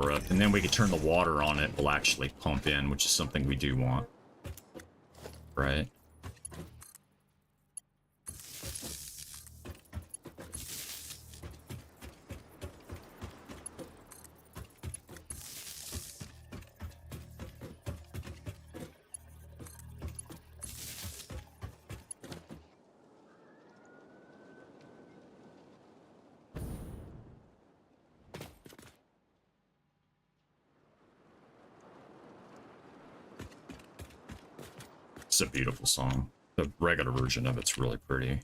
power up, and then we can turn the water on it. Will actually pump in, which is something we do want, right? It's a beautiful song. The regular version of it's really pretty.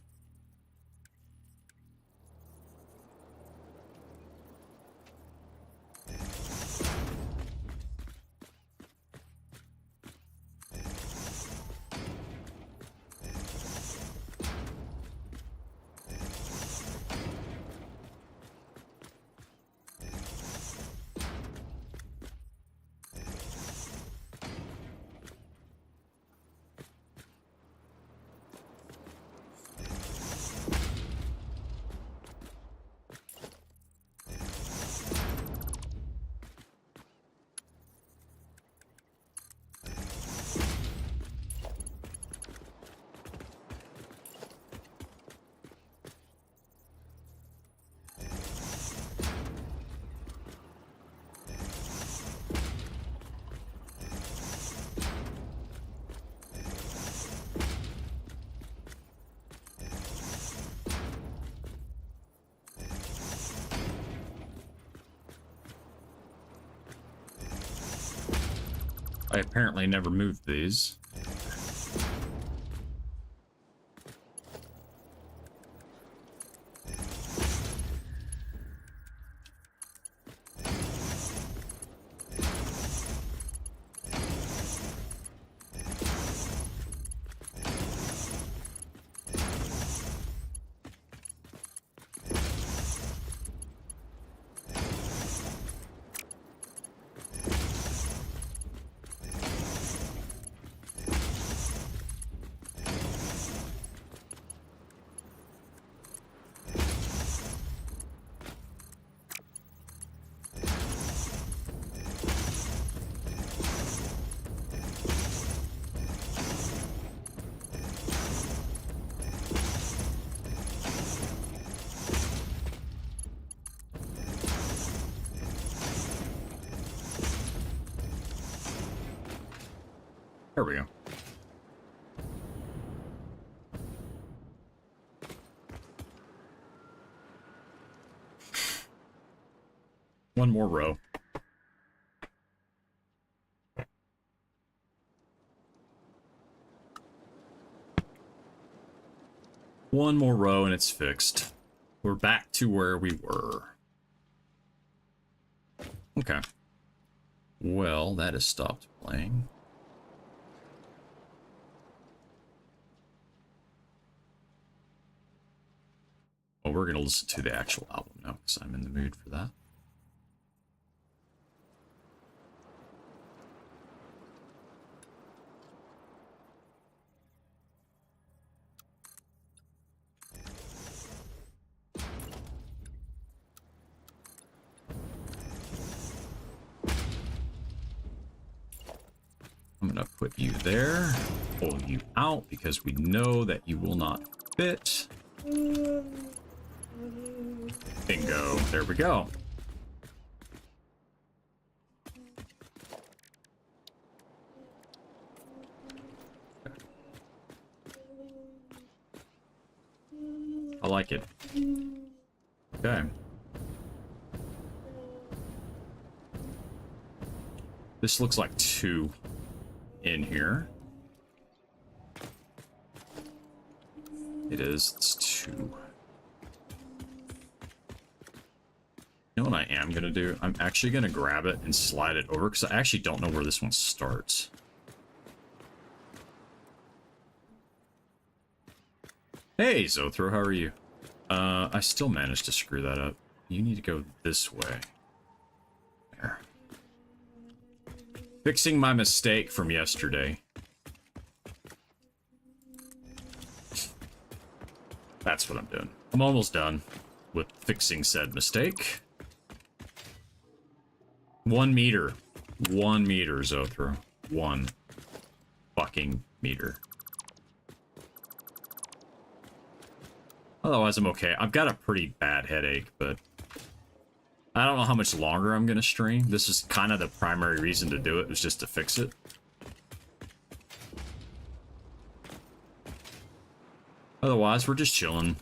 I apparently never moved these. There we go. One more row. One more row and it's fixed. We're back to where we were. Okay. Well, that has stopped playing. Well, we're going to listen to the actual album now because I'm in the mood for that. I'm going to put you there, pull you out because we know that you will not fit. Bingo. There we go. I like it. Okay. This looks like 2 in here. It is. It's 2. You know what I am going to do? I'm actually going to grab it and slide it over because I actually don't know where this one starts. Hey, Zothro, how are you? I still managed to screw that up. You need to go this way. There. Fixing my mistake from yesterday. That's what I'm doing. I'm almost done with fixing said mistake. 1 meter. 1 meter, Zothro. 1 fucking meter. Otherwise, I'm okay. I've got a pretty bad headache, but I don't know how much longer I'm going to stream. This is kind of the primary reason to do it, was just to fix it. Otherwise, we're just chilling.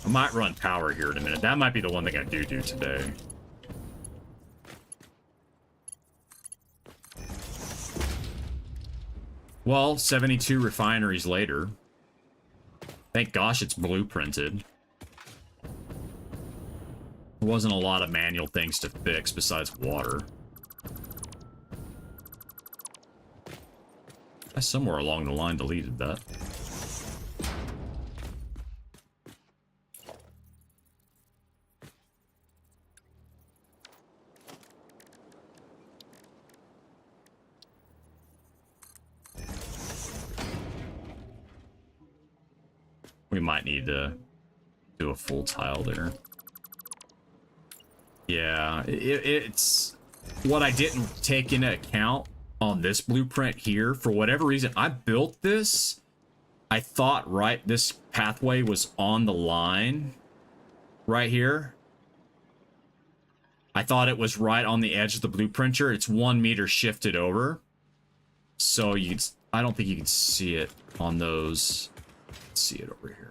I might run power here in a minute. That might be the one thing I do today. Well, 72 refineries later. Thank gosh it's blueprinted. There wasn't a lot of manual things to fix besides water. I somewhere along the line deleted that. We might need to do a full tile there. Yeah, it's what I didn't take into account on this blueprint here. For whatever reason, I built this. I thought, right, this pathway was on the line right here. I thought it was right on the edge of the blueprinter. It's 1 meter shifted over. So I don't think you can see it on those. Let's see it over here.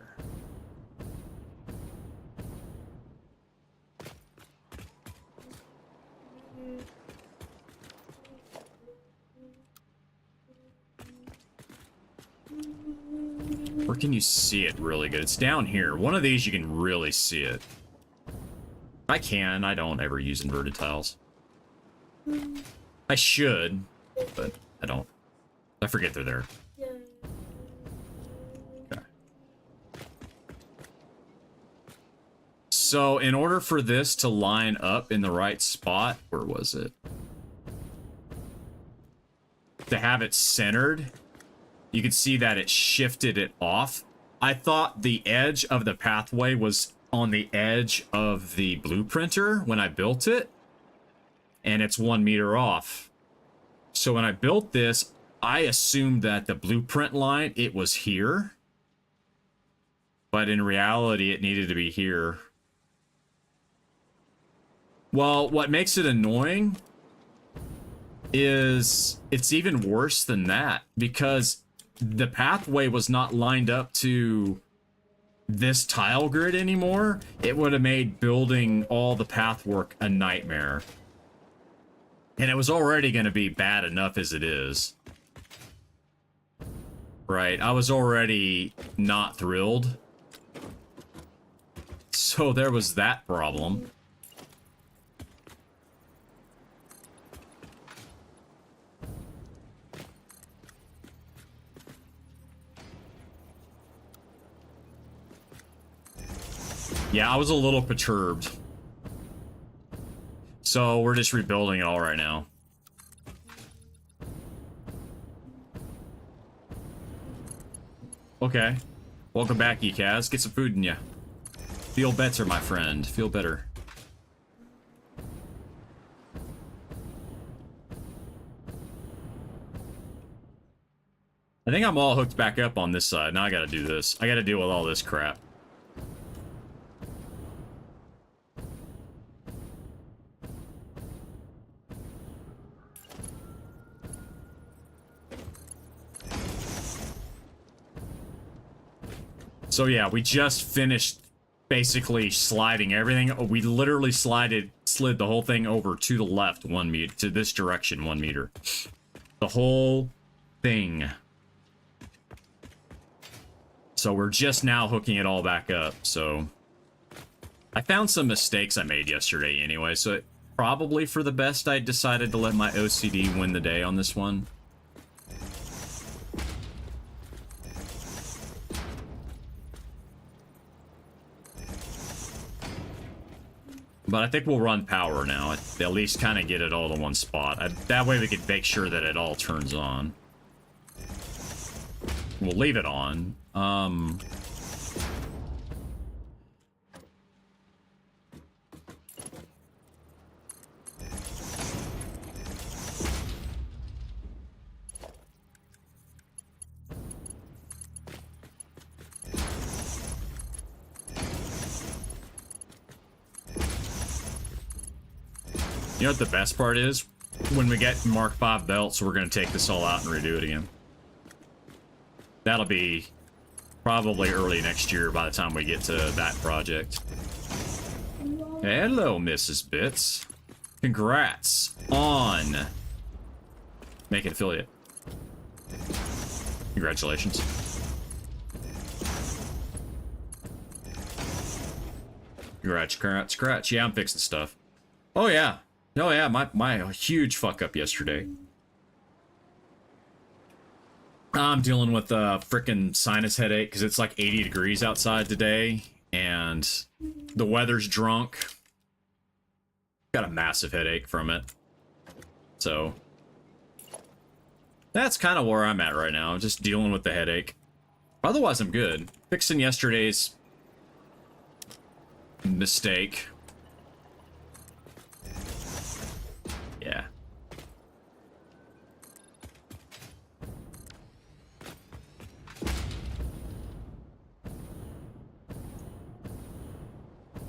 Where can you see it really good? It's down here. One of these you can really see it. I can. I don't ever use inverted tiles. I should, but I don't. I forget they're there. Okay. So in order for this to line up in the right spot, where was it? To have it centered, you can see that it shifted it off. I thought the edge of the pathway was on the edge of the blueprinter when I built it, and it's 1 meter off. So when I built this, I assumed that the blueprint line, it was here. But in reality, it needed to be here. Well, what makes it annoying is it's even worse than that, because the pathway was not lined up to this tile grid anymore. It would have made building all the path work a nightmare. And it was already going to be bad enough as it is. Right, I was already not thrilled. So there was that problem. Yeah, I was a little perturbed. So we're just rebuilding it all right now. Okay. Welcome back, Ekaz. Get some food in ya. Feel better, my friend. Feel better. I think I'm all hooked back up on this side. Now I gotta do this. I gotta deal with all this crap. So yeah, we just finished basically sliding everything. We literally slid the whole thing over to the left 1 meter, to this direction 1 meter. The whole thing. So we're just now hooking it all back up. So I found some mistakes I made yesterday anyway, so it probably for the best I decided to let my OCD win the day on this one. But I think we'll run power now. At least kind of get it all to one spot. That way we can make sure that it all turns on. We'll leave it on. You know what the best part is? When we get Mark 5 belts, we're going to take this all out and redo it again. That'll be probably early next year by the time we get to that project. Hello, Mrs. Bits. Congrats on making affiliate. Congratulations. Congrats. Yeah, I'm fixing stuff. Oh, yeah. Oh, yeah, my huge fuck up yesterday. I'm dealing with a frickin' sinus headache because it's like 80 degrees outside today, and the weather's drunk. Got a massive headache from it. So, that's kind of where I'm at right now, just dealing with the headache. Otherwise, I'm good. Fixing yesterday's mistake. Yeah.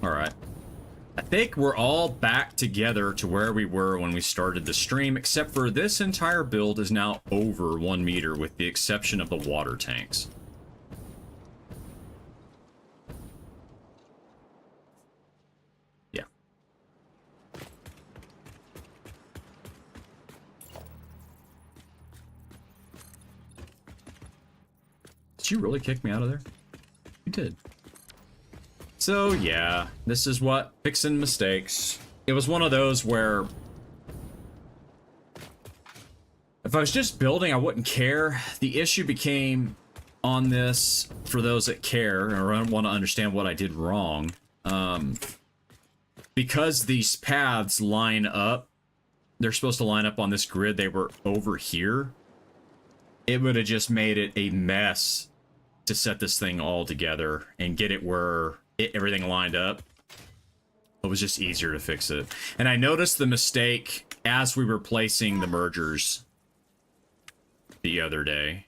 Alright. I think we're all back together to where we were when we started the stream, except for this entire build is now over 1 meter, with the exception of the water tanks. Yeah. Did you really kick me out of there? You did. So, yeah, this is what fixing mistakes. It was one of those where if I was just building, I wouldn't care. The issue became on this, for those that care or want to understand what I did wrong, because these paths line up, they're supposed to line up on this grid, they were over here. It would have just made it a mess to set this thing all together and get it where everything lined up. It was just easier to fix it. And I noticed the mistake as we were placing the mergers the other day.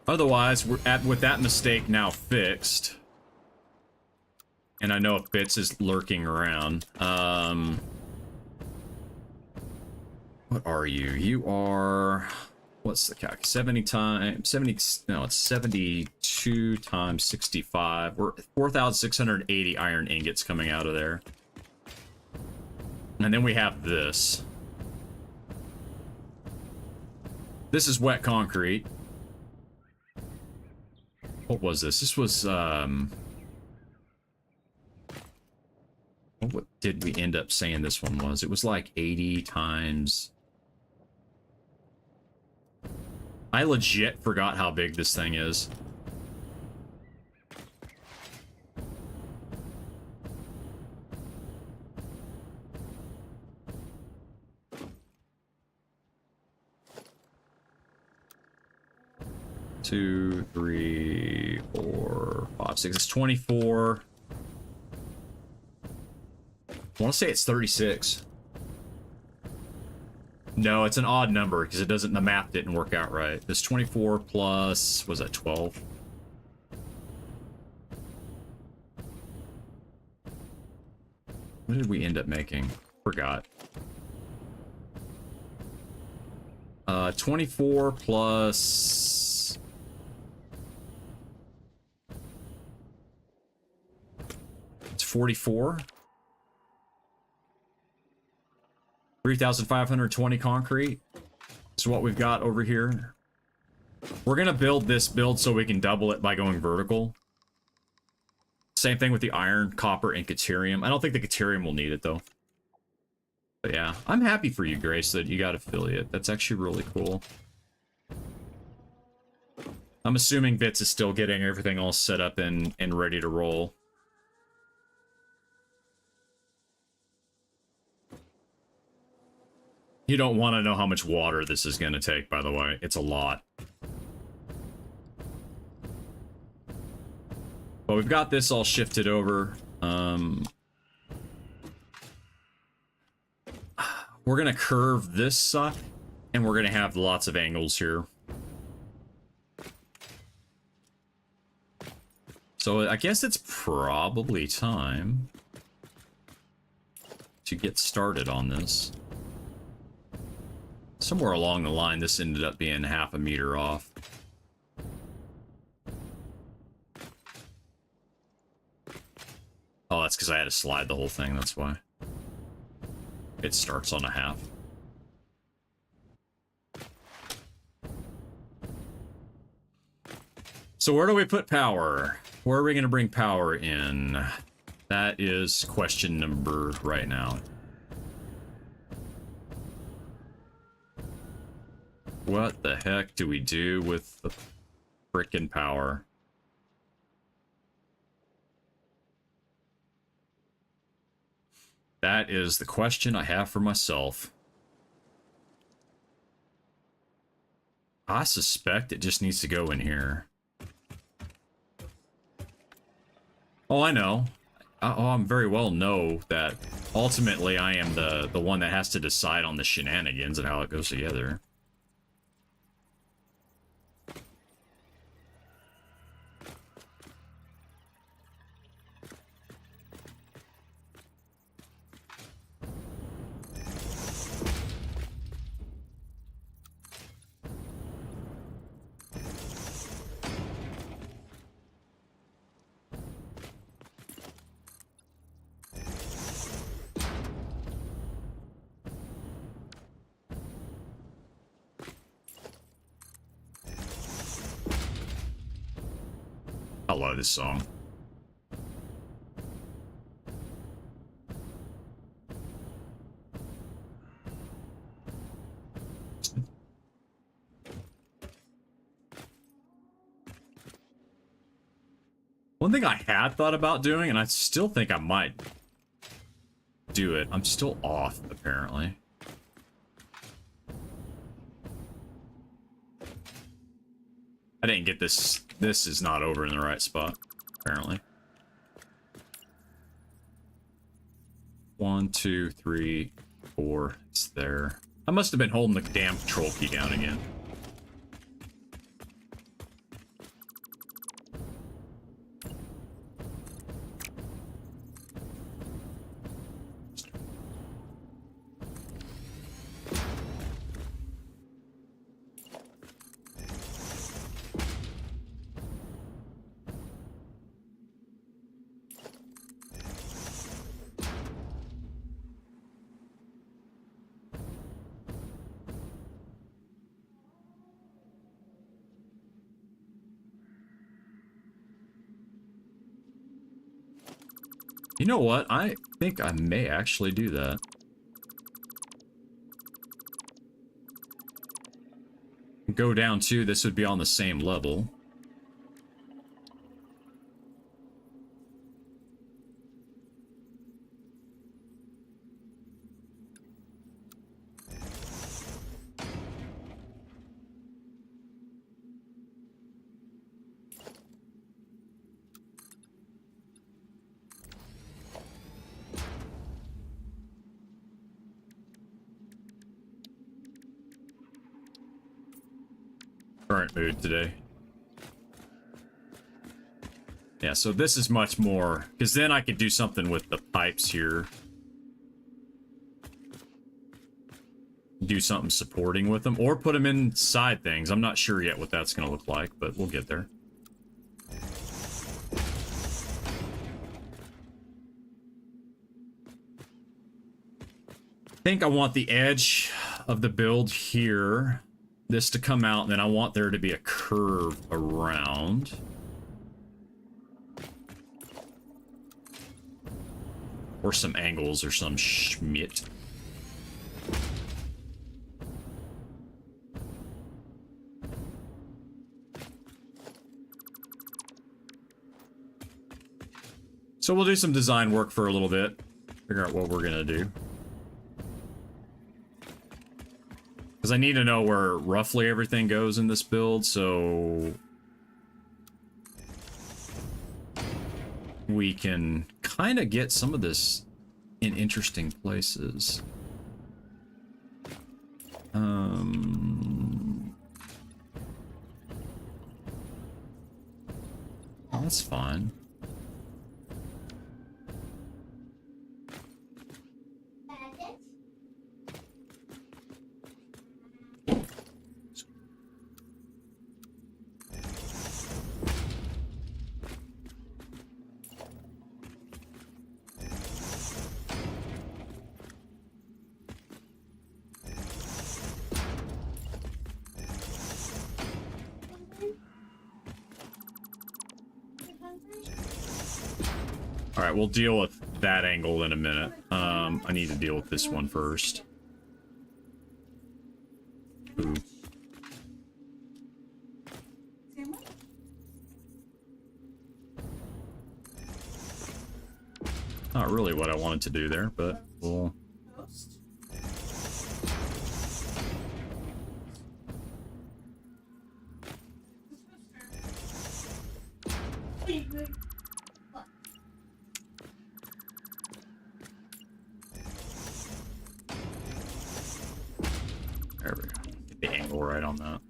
Otherwise, we're with that mistake now fixed. And I know if Bits is lurking around. What are you? You are... What's the calc? 70 times... 70... No, it's 72 times 65. We're 4,680 iron ingots coming out of there. And then we have this. This is wet concrete. What was this? This was, what did we end up saying this one was? It was like 80 times... I legit forgot how big this thing is. Two, three, four, five, six. It's 24. I want to say it's 36. No, it's an odd number because it doesn't. The math didn't work out right. This 24 plus, was that 12? What did we end up making? Forgot. 24 plus... It's 44. 3,520 concrete is what we've got over here. We're gonna build this build so we can double it by going vertical. Same thing with the iron, copper, and caterium. I don't think the caterium will need it though. But yeah, I'm happy for you, Grace, that you got affiliate. That's actually really cool. I'm assuming Bits is still getting everything all set up and ready to roll. You don't want to know how much water this is going to take, by the way. It's a lot. But we've got this all shifted over. We're gonna curve this suck, and we're gonna have lots of angles here. So I guess it's probably time to get started on this. Somewhere along the line, this ended up being half a meter off. Oh, that's because I had to slide the whole thing, that's why. It starts on a half. So where do we put power? Where are we going to bring power in? That is question number right now. What the heck do we do with the frickin' power? That is the question I have for myself. I suspect it just needs to go in here. Oh, I know. Oh, I very well know that ultimately I am the one that has to decide on the shenanigans and how it goes together. I love this song. One thing I had thought about doing, and I still think I might do it. I'm still off, apparently. I didn't get this. This is not over in the right spot, apparently. 1, 2, 3, 4. It's there. I must have been holding the damn control key down again. You know what? I think I may actually do that. Go down to, this would be on the same level. Current mood today. Yeah, so this is much more, because then I could do something with the pipes here. Do something supporting with them, or put them inside things. I'm not sure yet what that's going to look like, but we'll get there. I think I want the edge of the build here, this to come out, and then I want there to be a curve around. Or some angles or some schmidt. So we'll do some design work for a little bit. Figure out what we're gonna do. Because I need to know where roughly everything goes in this build, so... we can kind of get some of this in interesting places. Oh, that's fine. Alright, we'll deal with that angle in a minute. I need to deal with this one first. Ooh. Not really what I wanted to do there, but we'll... There we go. Get the angle right on that.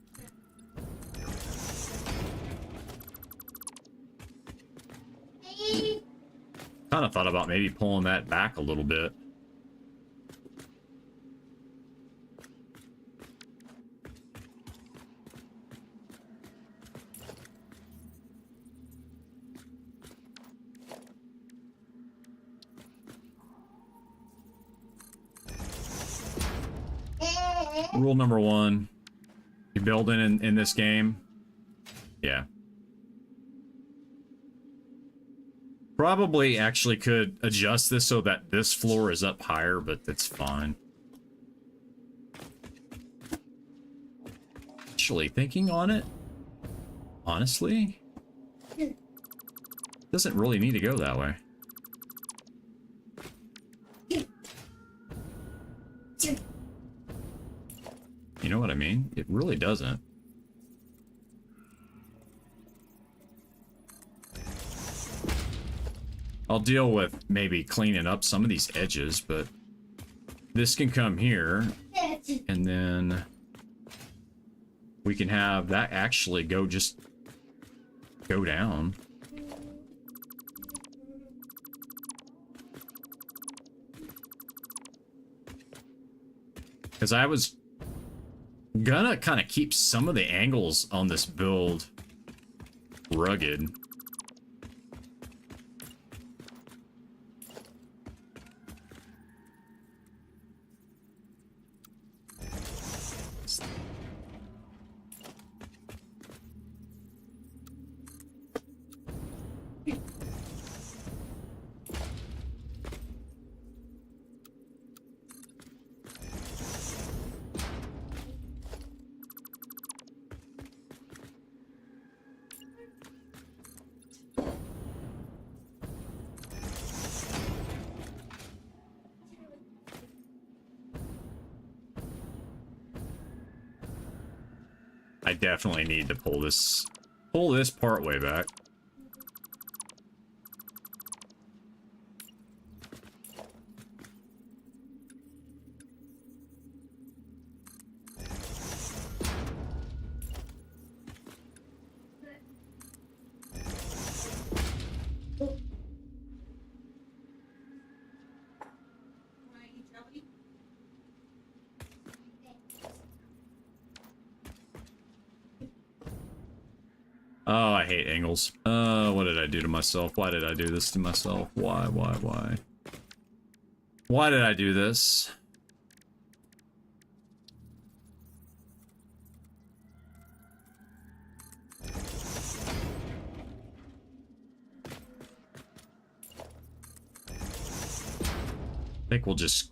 Kind of thought about maybe pulling that back a little bit. Rule number one, you build in this game. Yeah. Probably actually could adjust this so that this floor is up higher, but it's fine. Actually, thinking on it, honestly, doesn't really need to go that way. You know what I mean? It really doesn't. I'll deal with maybe cleaning up some of these edges, but this can come here, and then we can have that actually go down. Because I was gonna kind of keep some of the angles on this build rugged. I definitely need to pull this part way back. Oh, I hate angles. What did I do to myself? Why did I do this to myself? Why? Why did I do this? I think we'll just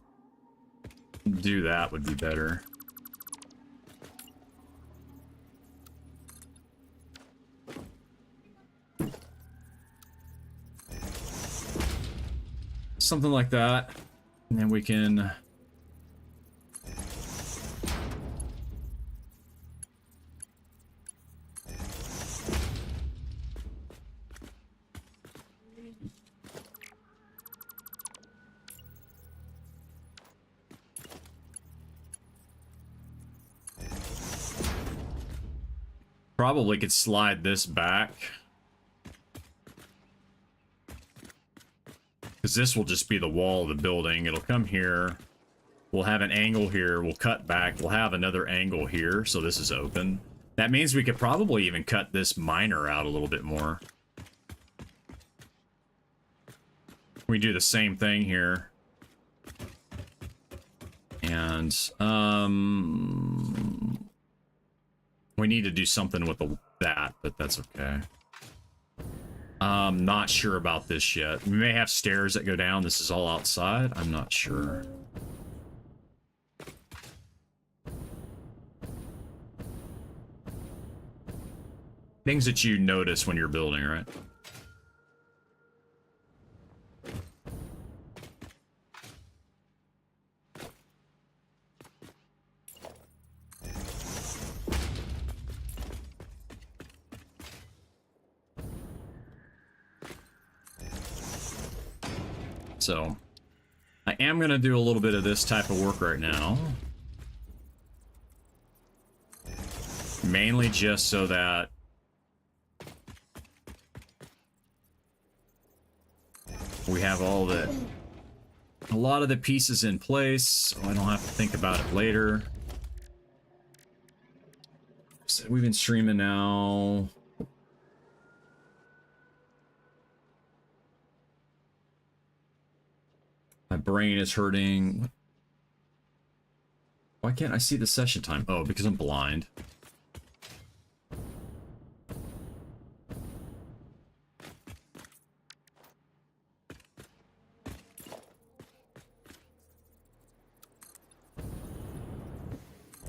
do that would be better. Something like that, and then we can Probably could slide this back. Because this will just be the wall of the building. It'll come here. We'll have an angle here. We'll cut back. We'll have another angle here. So this is open. That means we could probably even cut this miner out a little bit more. We do the same thing here. And, we need to do something with that, but that's okay. Not sure about this yet. We may have stairs that go down. This is all outside. I'm not sure. Things that you notice when you're building, right? So, I am going to do a little bit of this type of work right now. Mainly just so that we have a lot of the pieces in place, so I don't have to think about it later. So we've been streaming now. My brain is hurting. Why can't I see the session time? Oh, because I'm blind.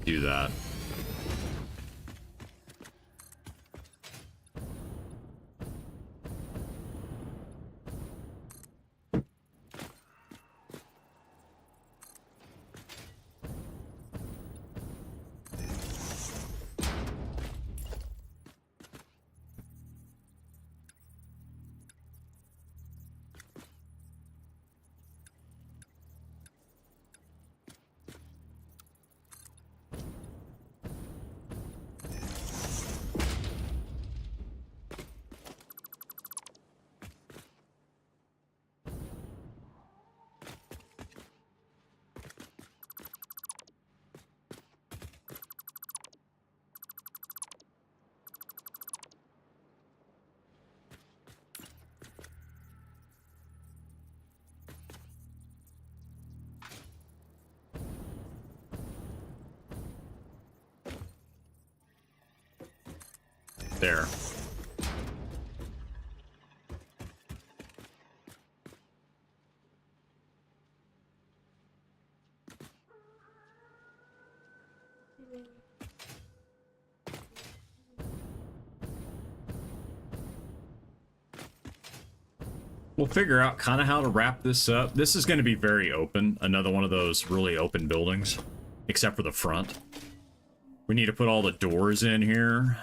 Do that. There. We'll figure out kind of how to wrap this up. This is going to be very open. Another one of those really open buildings, except for the front. We need to put all the doors in here.